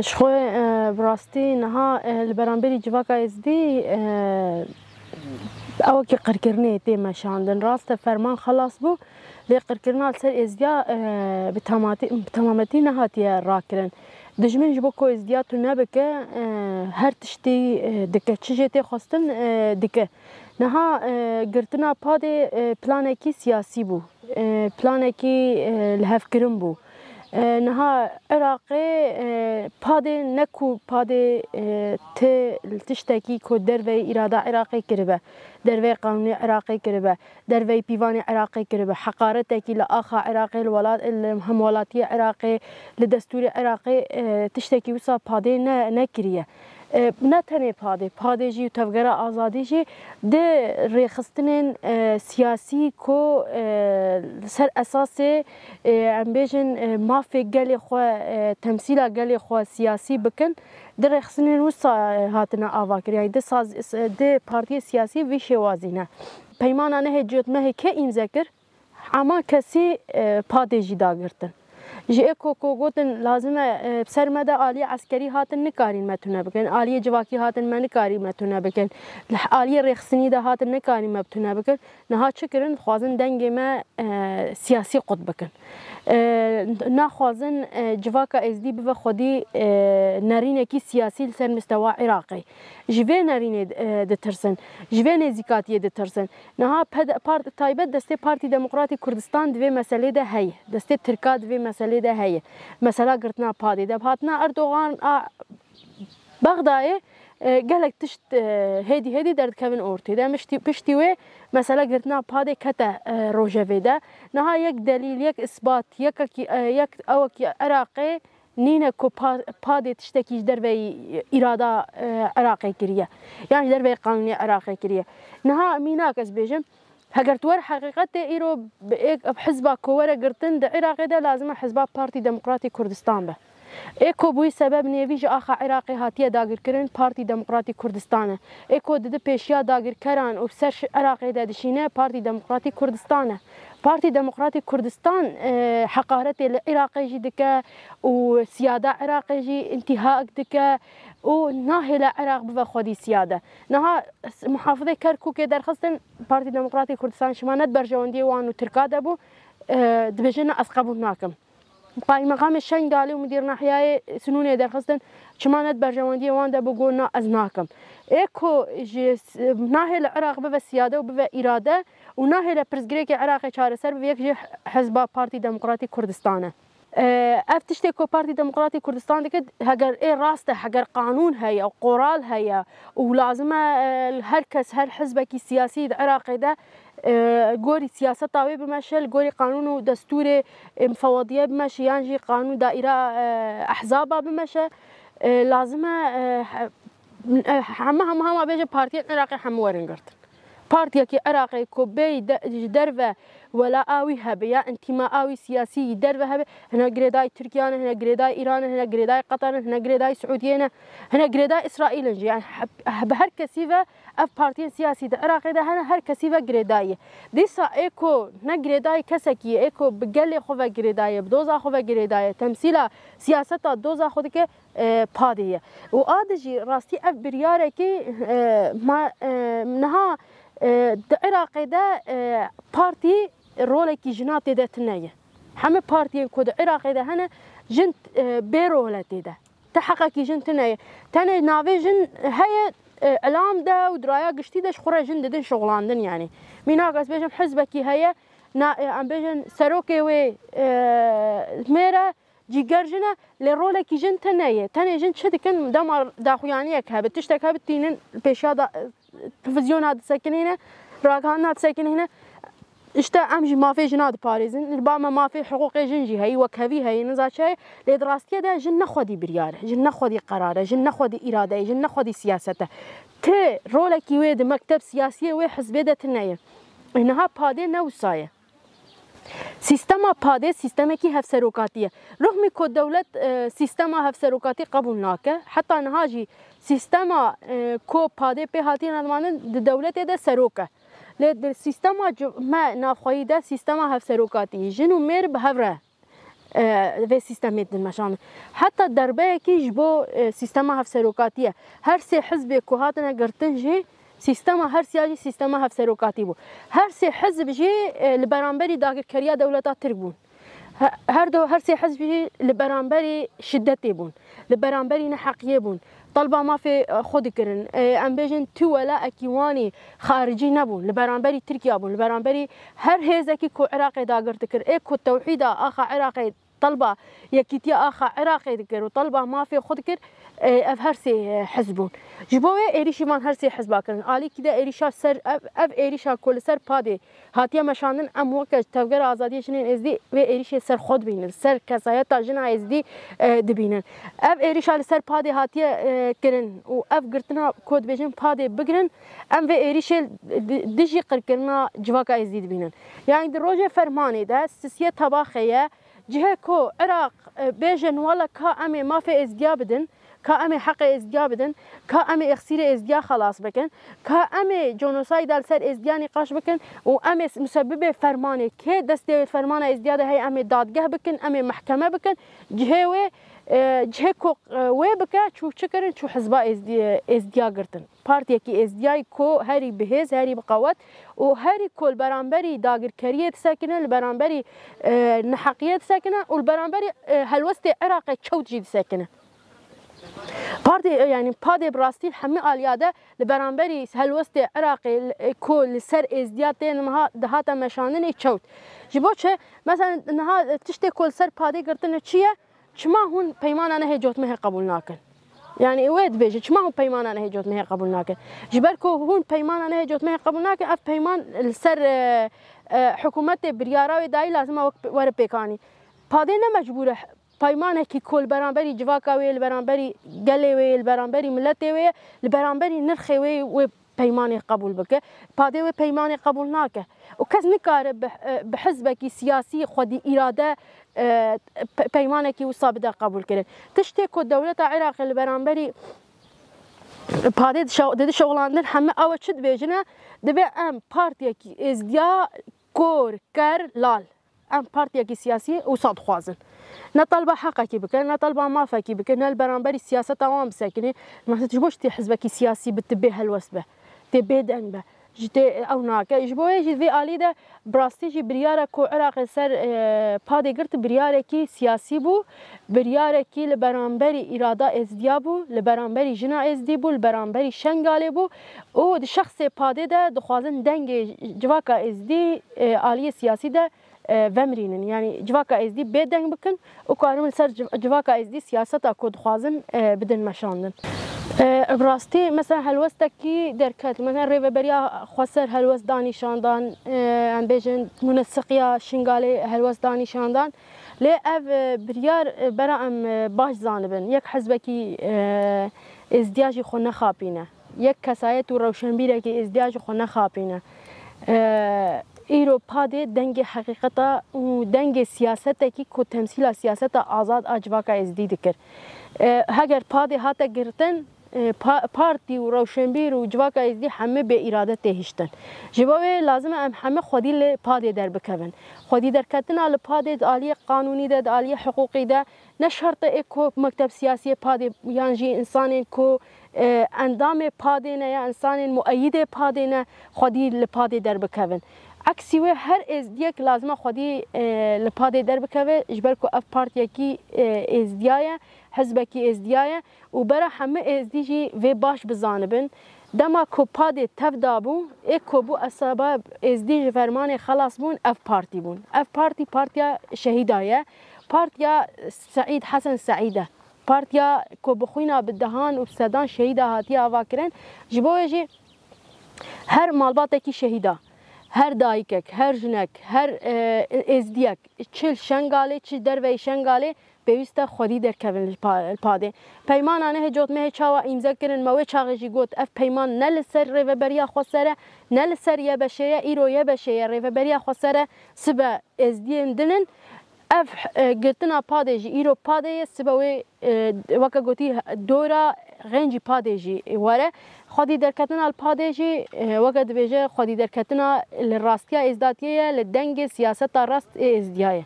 شخو براستی نها البرانبری جواکا ازدی او کی قرکرنه تی مشاندن راست فرمان خلاص بو لی قرکرنا سر ازدیا بتمامتی نهاتیه راکرن دجمن جبو کو ازدیا تو نبکه هر تشتی دکه چجتی خواستن دکه نها گرتنا پاد پلانکی سیاسی بو پلانکی لهفکرن بو نها عراقي بادي نكو بادي تشتكي كو دروي إرادة عراقي كربه دروي قانون عراقي كربه دروي بيوان عراقي كربه حقارتك لأخا عراقي الولاد الهمولاتية عراقي لدستور عراقي تشتكي وصا بادي نكريه نتنه پاده جی و تفگر آزادی جی ده ریخستن سیاسی کو سر اساس ام بیشن مافی گلی خو تمثیل گلی خو سیاسی بکن ده ریخستن وسا هاتنا آواکر یعنی ده پارتی سیاسی وی شوازینه پیمانه نه جوت مه که این ذکر اما کسی پاده جی داگرتن جی اکو کو گوتن لازمه سرمدا عالی عسکری هاتن نکارین متونه بکن عالی جواکی هاتن من نکاری متونه بکن عالی رخصنی ده هاتن نکاری متونه بکن نها چکرن خوازن دنگ ما سیاسی قد بکن نخوازن جواکا ازدی به خودی نرینه کی سیاسی سر مستوى عراقی جوه نرینه دترسن جوه نزیکاتی دترسن نها پارت تایبت دسته پارتی دموکراتی کردستان دوی مسئله ده هی دسته ترکا دوی مسئله ده هی مسئله گرتنا پادی ده هاتنا اردوغان بغدای گلک تشت هدی درد کمن اورتی ده مشتی پشتی و مسئله گرتنا پادی کته روجوی ده نها یک دلیل یک اثبات یک اوکی عراقی نینه کو پادی تشتکیش در وی اراده عراقی کریه یعنی در وی قانون عراقی کریه نها میناک از بیجم هگر تور حقیقت ایرو بحزب کوره گرتن در عراقی ده لازمه حزب پارتی دموکراتی کردستان به ایکو بوی سبب نیویج آخا عراقی هاتیه داگر کرن پارتی دموکراتی کردستانه ایکو دده پیشیا داگر کرن و سر عراقی ده دشینه پارتی دموکراتی کردستانه پارتی دموکراتی کردستان حقارت العراقی جی دکه و سیاده عراقی جی انتهاء دکه و ناهل عراق بو خودی سیاده نها محافظه کرکوک درخواستن پارتی دموکراتی کردستان شمانت برجواندی وان و ترکا دبو دبجن اسقبو ناکم قایم مقام شنگ دالی و مدیر ناحیه سنونه درخواستن شمانت برجواندی وان دبو گونا از ناکم ایکو ناهل عراق بو سیاده و بو اراده و ناهل پرزگریک عراق چاره سر بو یک حزب پارتی دموکراتی کردستانه افتشتی کو پارتی دموکراتی کردستان دکه هگر ای راسته هگر قانون هيا و قرال هيا و لازمه هر کس هر حزب کی سیاسی عراقی ده گوری سیاست تاوی بمشل گوری قانون و دستور مفوضیه بمشي یعنی قانون دائره احزاب بمشي لازمه همه بیجه پارتی عراقی هم ورنگرد پارتیا کی عراقی کو بی درو ولا آوی هبه یا انتماء آوی سیاسی درو هبه هنا گریدای ترکیه هنا گریدای ایران هنا گریدای قطر هنا گریدای سعودیه هنا گریدای اسرائیل يعني به هر کسی و اف پارتی سیاسی در عراقی ده هر کسی و گریدای دیسا ایکو نگریدای کسکی ایکو بگلی خو و گریدای بدوزا خو و گریدای تمثیل سیاست دوزا خود که پادیه و آدجی راستی اف بریاره که ما نها در عراق ده پارتی رولی که جنات ده تنیه همه پارتی که در عراق ده هنه جن بیرولتی ده تحقق کی جن تنیه تنه ناوی جن هی علام ده و درایا گشتی دش خوره جن ددن شغلاندن یعنی مینا قص بیشم حزب کی هی نا ام بیشن سروکی و میره جیگر جنه لرول کی جن تنه جن چه دکن دمار داخویانی که هبت تشتک هبت تینن پیشا تلفزيون هذا ساكنينه راكان هذا ساكنينه اشتا امجي ما في جناد باريزن الباما ما في حقوق جنجي هي وكهفي هي نزات شيء لدراستي ده جن خدي برياره جن خدي قراره جن خدي اراده جن خدي سياسته ت رولك ويد مكتب سياسي وحزب ده تنيه انها بادي نوصايه سیستما پاده سیستمی که هفسروکاتیه رغم که دولت سیستما هفسروکاتی قبول ناکه حتی نهاجی سیستما کو پاده به هاتی ندمانه دولت ده سروکه لید سیستما ما نافخوایی ده سیستما هفسروکاتی جنو میر به هفره و سیستم دن مشان حتی دربه کی جبو سیستم هفسروکاتیه هر سه حزب کوهاتنا گرتن جی سیستم هر سیاسی سیستم هفسروکاتی بو هر سه حزب جی لبرانبری داگرکریا دولتا تربون هر سه حزب جی لبرانبری شدتی بون لبرانبری نحقیه بون طلبه ما في خود كرن ام بيجن تو ولا اكيواني خارجي نبون لبرانبري تركيا بون لبرانبري هر هيزكي كو عراقي داغر تكر ايكو التوحيد اخا عراقي طلبه يكيتيا اخا عراقي تكر وطلبه ما في خود كر اف هرسي حزبون جبوه ايريشي مان هرسي حزبا كرن علي كده ايريشا سر اف ايريشا كل سر بادي هاتيا مشانن ام وقت تفجر ازادي شنين ازدي و ايريشي سر خود بينن سر كسايتا جنا ازدي دبينن اف ايريشا سر بادي هاتيا كرن و اف قرتنا كود بيجن بادي بقرن ام و ايريشي دجي قركرنا جواكا ازدي دبينن يعني دروجه فرماني ده سياسيه تباخيه جهه كو عراق بيجن ولا كا امي ما في ازديا بدن كأمي حق ازديا بدن كأمي اخسير ازديا خلاص بكن كأمي جونوسايد سر ازديا نقاش بكن وأمي مسبب فرمانه كي دست فرمان ازديا ده هي أمي دادگه بكن أمي محكمة بكن جهه جهه كو و بك شو شكرن شو حزبا ازديا قرتن بارتي كي ازديا كو هري بهز هري بقوت وهري كل برانبري داغر كريه ساكنه البرانبري نحقيه ساكنه والبرانبري هلوست عراقي تشوت جي ساكنه بارتي يعني بادي براستي حمي الياده لبرانبري هلوست عراقي كل سر ازدياتين ما دهاتا مشانن تشوت جبوشه مثلا نها تشتي كل سر بادي قرتن تشيه شما هون پیمان انا هجوت مه قبول ناکن يعني ويد بيجي شما هون پیمان انا هجوت مه قبول ناکن جبركو هون پیمان انا هجوت مه قبول ناکن اف پیمان السر حكومت برياراوي داي لازم ور بيكاني پادي نه مجبوره پیمانه کی کل برانبری جواکا وی برانبری گله وی برانبری ملت وی برانبری نرخ وی و پیمانه قبول بکه پاده و پیمانه قبول ناکه و کس نکاره بحزبکی سیاسی خودی اراده پیمانه کی وصابده قبول کرد تشتی که دولت عراق البرانبری پاده دید شغلاندن همه او چد بیجنه دبی ام پارتیا کی ازدیا کور کر لال ام پارتیا کی سیاسی وصاد خوازن نطلب حقك بكن نطلب ما فاكي بكن البرانبري السياسه تمام ساكنه ما تجبوش تي حزبك سياسي بتبه الوسبه تبه دنبه جتي او ناك جبوه جي في اليده براستيجي برياره كو عراق سر بادي قرت برياره كي سياسي بو برياره كي البرانبري اراده ازديابو البرانبري جنا ازديبو البرانبري شنغالي بو او الشخص بادي ده دخوازن دنگ جواكا ازدي اليه سياسي ده ومرینن يعني جواكا ازدي بدنگ بکن و کارم سر جواكا ازدي سیاستا کد خوازن بدن مشاندن براستی مثلا هلوستکی درکت مثلا ریوبریا خسر هلوست دانشاندان ام بیجن منسقیا شنگالی هلوست دانشاندان لی اف بریار برا ام باش زانبن یک حزبکی ازدیاجی خو نخابینه یک کسایت و روشنبیره که ازدیاج خو نخابینه ایرو پاده دنگ حقیقتا و دنگ سیاست کی کو تمثیل سیاست آزاد اجواکا ازدی دکر هگر پاده هاتا گرتن پارتی و روشنبیر و جواکا ازدی همه به اراده تهشتن جوابه لازم ام همه خودی ل پاده در بکون خودی در کتنا ل پاده عالی قانونی ده عالی حقوقی ده نه شرط اکو مکتب سیاسی پاده یانجی انسان کو اندام پاده نه یا انسان مؤید پاده نه خودی ل پاده در بکون عكسي و هر ازدياك لازم خودي لپاده در بكوه اجبر کو اف پارتيا کی ازديايا حزبكي ازديايا و برا همه ازديجي و باش بزانبن دما کو پاده تفدابو اكو بو اسباب ازديج فرمان خلاص بون اف پارتي بون اف پارتي پارتيا شهيدايا پارتيا سعيد حسن سعيده پارتيا کو بخوينا بالدهان و سدان شهيده هاتيا واكرن جبوجي هر مالباتكي شهيده هر دایکک، هر جنک، هر ازدیاک، چل شنگاله، چل دروی شنگاله، بیشتر خودی در کون پاده. پیمان آنه جوت مه چاوا امضا کردن موی چاقشی گفت اف پیمان نل سر ریوبریا خسره، نل سر یه بشه ایرو یه بشه ریوبریا خسره سبا ازدیان دنن اف گرتنا پادهجی ایرو پاده سبوی وقت گویی دورا غنجی پادهجی واره خودی درکتنا الپادهجی وقت بیجه خودی درکتنا الراستیا ازداتیه لدنگ سیاست راست ازدیایه